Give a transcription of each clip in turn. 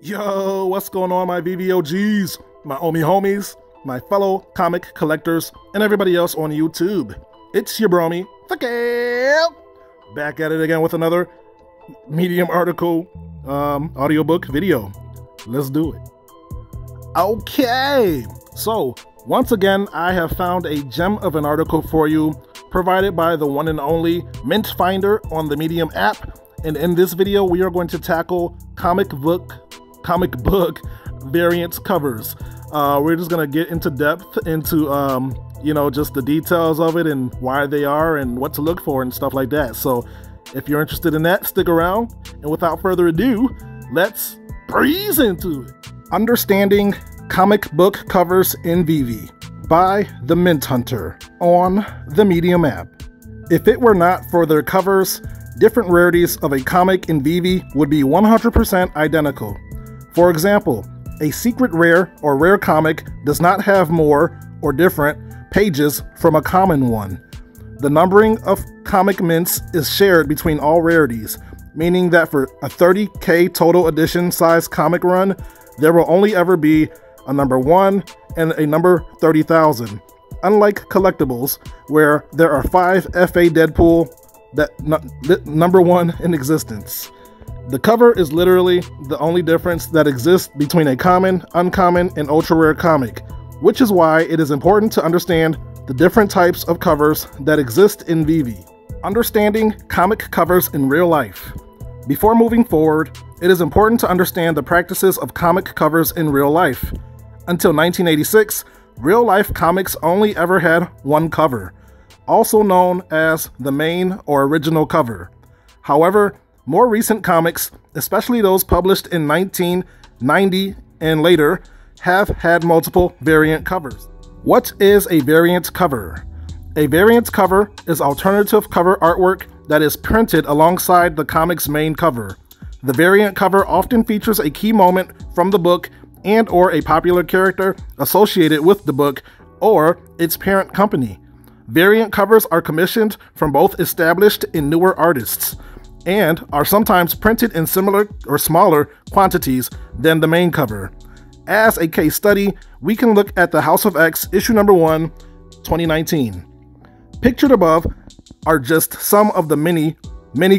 Yo, what's going on, my VVOGs, my Omi homies, my fellow comic collectors, and everybody else on YouTube? It's your bromy, the Gale, back at it again with another Medium article, audiobook video. Let's do it. Okay, so once again, I have found a gem of an article for you, provided by the one and only Mint Finder on the Medium app. And in this video, we are going to tackle comic book variant covers. We're just gonna get into depth into just the details of it and why they are and what to look for and stuff like that. So if you're interested in that, stick around, and without further ado, let's breeze into it. Understanding Comic Book Covers in Veve by the Mint Hunter on the Medium app. If it were not for their covers, different rarities of a comic in Veve would be 100% identical. For example, a secret rare or rare comic does not have more or different pages from a common one. The numbering of comic mints is shared between all rarities, meaning that for a 30K total edition size comic run, there will only ever be a number 1 and a number 30,000. Unlike collectibles, where there are 5 FA Deadpool number 1 in existence. The cover is literally the only difference that exists between a common, uncommon, and ultra rare comic, which is why it is important to understand the different types of covers that exist in Veve. Understanding comic covers in real life. Before moving forward, it is important to understand the practices of comic covers in real life. Until 1986, real life comics only ever had one cover, also known as the main or original cover. However, more recent comics, especially those published in 1990 and later, have had multiple variant covers. What is a variant cover? A variant cover is alternative cover artwork that is printed alongside the comic's main cover. The variant cover often features a key moment from the book and/or a popular character associated with the book or its parent company. Variant covers are commissioned from both established and newer artists, and are sometimes printed in similar or smaller quantities than the main cover. As a case study, we can look at the House of X issue number 1, 2019. Pictured above are just some of the many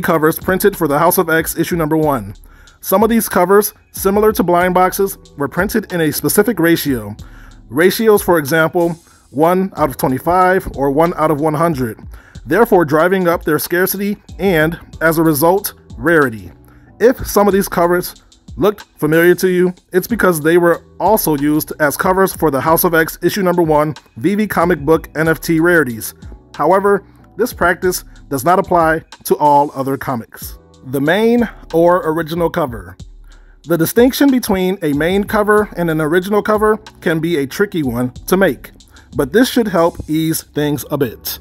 covers printed for the House of X issue number 1. Some of these covers, similar to blind boxes, were printed in a specific ratio. Ratios, for example, 1 out of 25 or 1 out of 100. Therefore driving up their scarcity and, as a result, rarity. If some of these covers looked familiar to you, it's because they were also used as covers for the House of X issue number 1 Veve comic book NFT rarities. However, this practice does not apply to all other comics. The main or original cover. The distinction between a main cover and an original cover can be a tricky one to make, but this should help ease things a bit.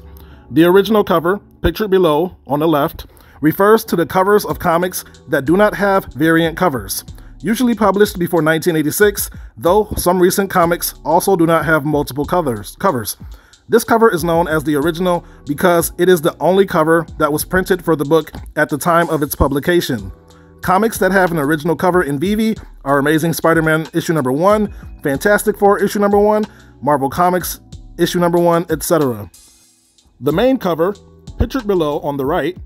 The original cover, pictured below on the left, refers to the covers of comics that do not have variant covers, usually published before 1986, though some recent comics also do not have multiple covers. This cover is known as the original because it is the only cover that was printed for the book at the time of its publication. Comics that have an original cover in Veve are Amazing Spider-Man issue number 1, Fantastic Four issue number 1, Marvel Comics issue number 1, etc. The main cover, pictured below on the right,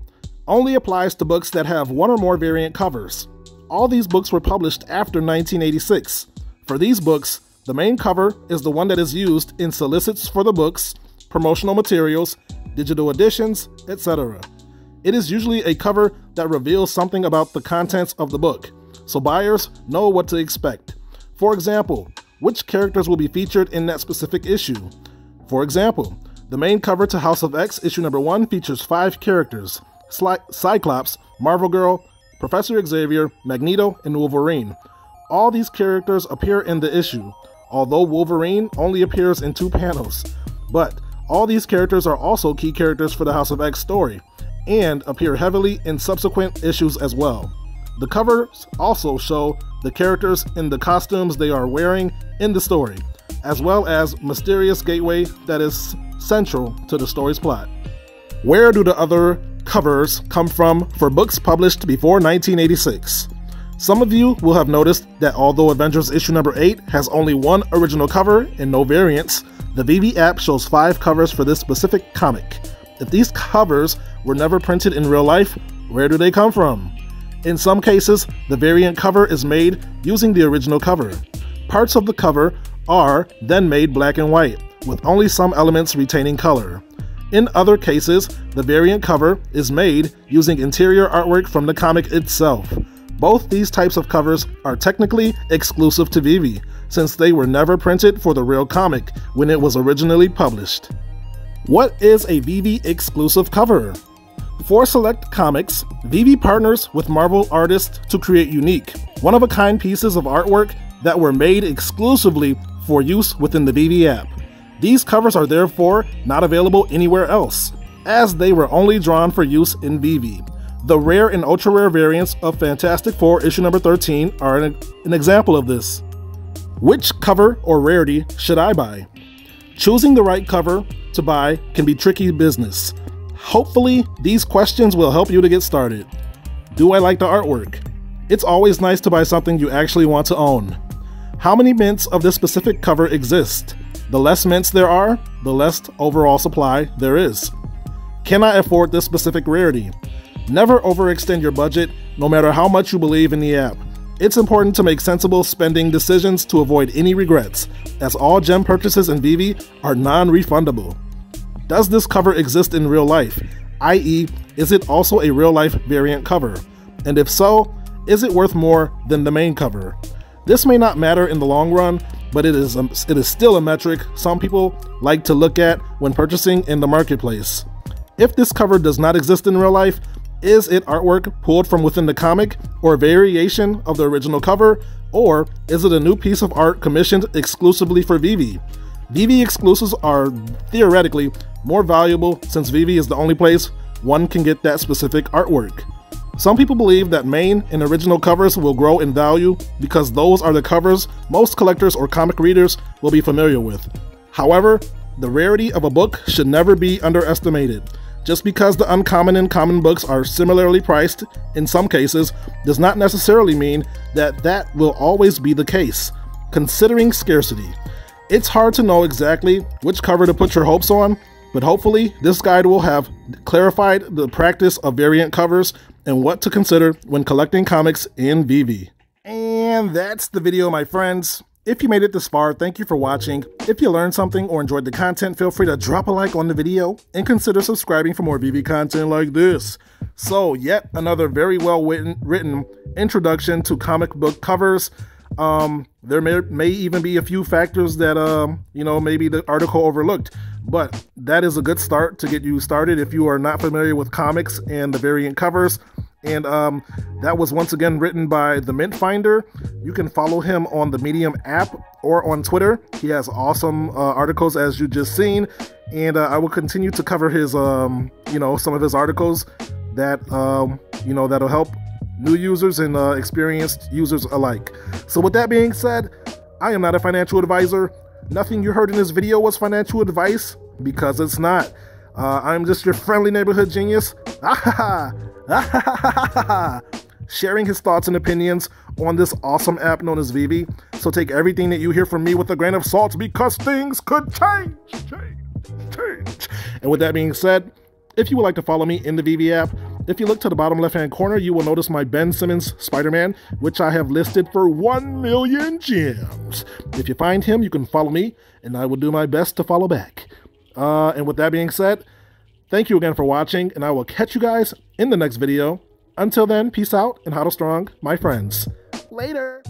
only applies to books that have one or more variant covers. All these books were published after 1986. For these books, the main cover is the one that is used in solicits for the books, promotional materials, digital editions, etc. It is usually a cover that reveals something about the contents of the book, so buyers know what to expect. For example, which characters will be featured in that specific issue. For example, the main cover to House of X issue number 1 features 5 characters: Cyclops, Marvel Girl, Professor Xavier, Magneto, and Wolverine. All these characters appear in the issue, although Wolverine only appears in 2 panels. But all these characters are also key characters for the House of X story, and appear heavily in subsequent issues as well. The covers also show the characters in the costumes they are wearing in the story, as well as mysterious gateway that is central to the story's plot. Where do the other covers come from for books published before 1986? Some of you will have noticed that although Avengers issue number 8 has only one original cover and no variants, the Veve app shows 5 covers for this specific comic. If these covers were never printed in real life, where do they come from? In some cases, the variant cover is made using the original cover. Parts of the cover are then made black and white, with only some elements retaining color. In other cases, the variant cover is made using interior artwork from the comic itself. Both these types of covers are technically exclusive to Veve, since they were never printed for the real comic when it was originally published. What is a Veve exclusive cover? For select comics, Veve partners with Marvel artists to create unique, one-of-a-kind pieces of artwork that were made exclusively for use within the Veve app. These covers are therefore not available anywhere else, as they were only drawn for use in Veve. The rare and ultra-rare variants of Fantastic Four issue number 13 are an example of this. Which cover or rarity should I buy? Choosing the right cover to buy can be tricky business. Hopefully, these questions will help you to get started. Do I like the artwork? It's always nice to buy something you actually want to own. How many mints of this specific cover exist? The less mints there are, the less overall supply there is. Can I afford this specific rarity? Never overextend your budget, no matter how much you believe in the app. It's important to make sensible spending decisions to avoid any regrets, as all gem purchases in Veve are non-refundable. Does this cover exist in real life? i.e., is it also a real-life variant cover? And if so, is it worth more than the main cover? This may not matter in the long run, but it is still a metric some people like to look at when purchasing in the marketplace. If this cover does not exist in real life, is it artwork pulled from within the comic, or a variation of the original cover, or is it a new piece of art commissioned exclusively for Veve? Veve exclusives are theoretically more valuable since Veve is the only place one can get that specific artwork. Some people believe that main and original covers will grow in value because those are the covers most collectors or comic readers will be familiar with. However, the rarity of a book should never be underestimated. Just because the uncommon and common books are similarly priced in some cases does not necessarily mean that that will always be the case. Considering scarcity, it's hard to know exactly which cover to put your hopes on, but hopefully this guide will have clarified the practice of variant covers and what to consider when collecting comics in Veve. And that's the video, my friends. If you made it this far, thank you for watching. If you learned something or enjoyed the content, feel free to drop a like on the video and consider subscribing for more Veve content like this. So, yet another very well written introduction to comic book covers. There may even be a few factors that, maybe the article overlooked. But that is a good start to get you started if you are not familiar with comics and the variant covers. And that was once again written by The Mint Finder. You can follow him on the Medium app or on Twitter. He has awesome articles, as you just seen. And I will continue to cover his, some of his articles that, that'll help new users and experienced users alike. So with that being said, I am not a financial advisor. Nothing you heard in this video was financial advice, because it's not. I'm just your friendly neighborhood genius. Sharing his thoughts and opinions on this awesome app known as Veve. So take everything that you hear from me with a grain of salt, because things could change. And with that being said, if you would like to follow me in the Veve app, if you look to the bottom left-hand corner, you will notice my Ben Simmons Spider-Man, which I have listed for 1 million gems. If you find him, you can follow me, and I will do my best to follow back. And with that being said, thank you again for watching, and I will catch you guys in the next video. Until then, peace out and hodl strong, my friends. Later!